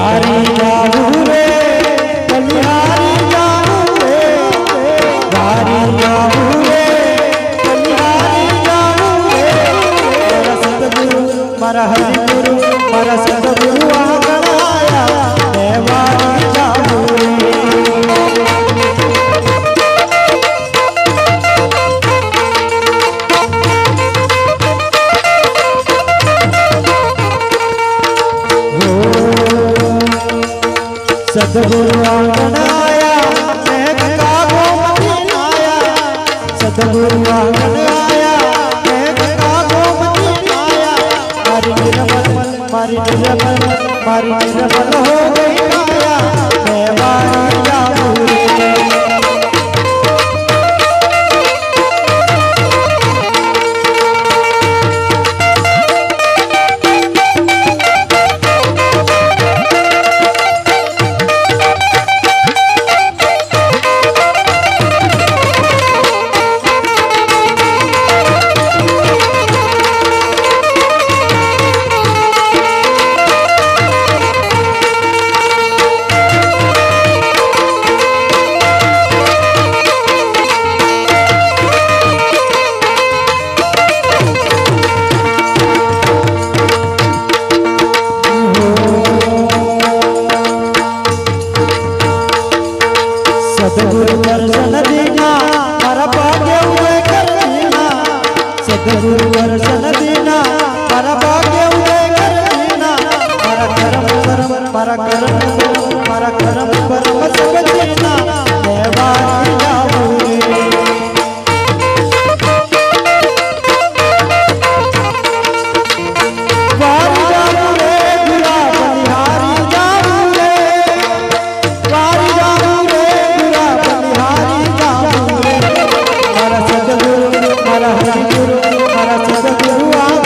वारी जाऊं रे बलिहारी जाऊं रे वारी जाऊं रे बलिहारी जाऊं रे मारा सतगुरु मारा हरिगुरु मारा सतगुरु आगणाया मैं वारी जाऊं रे सतगुरु आंगनाया मैं कागो मदीनाया सतगुरु आंगनाया मैं कागो मदीनाया मारी निरमल हो गई माया मैं वारी जाऊं रे सतगुरु दर्शन दीना मारा भाग्य उदय कर दीना सतगुरु दर्शन दीना मारा भाग्य उदय कर दीना मारा कर्म सब दीना मैं वारी जाऊं रे वारी जाऊं रे गुरा बलिहारी जाऊं रे वारी जाऊं रे गुरा बलिहारी जाऊं रे मारा सतगुरु मारा हरिगुरु मारा सतगुरु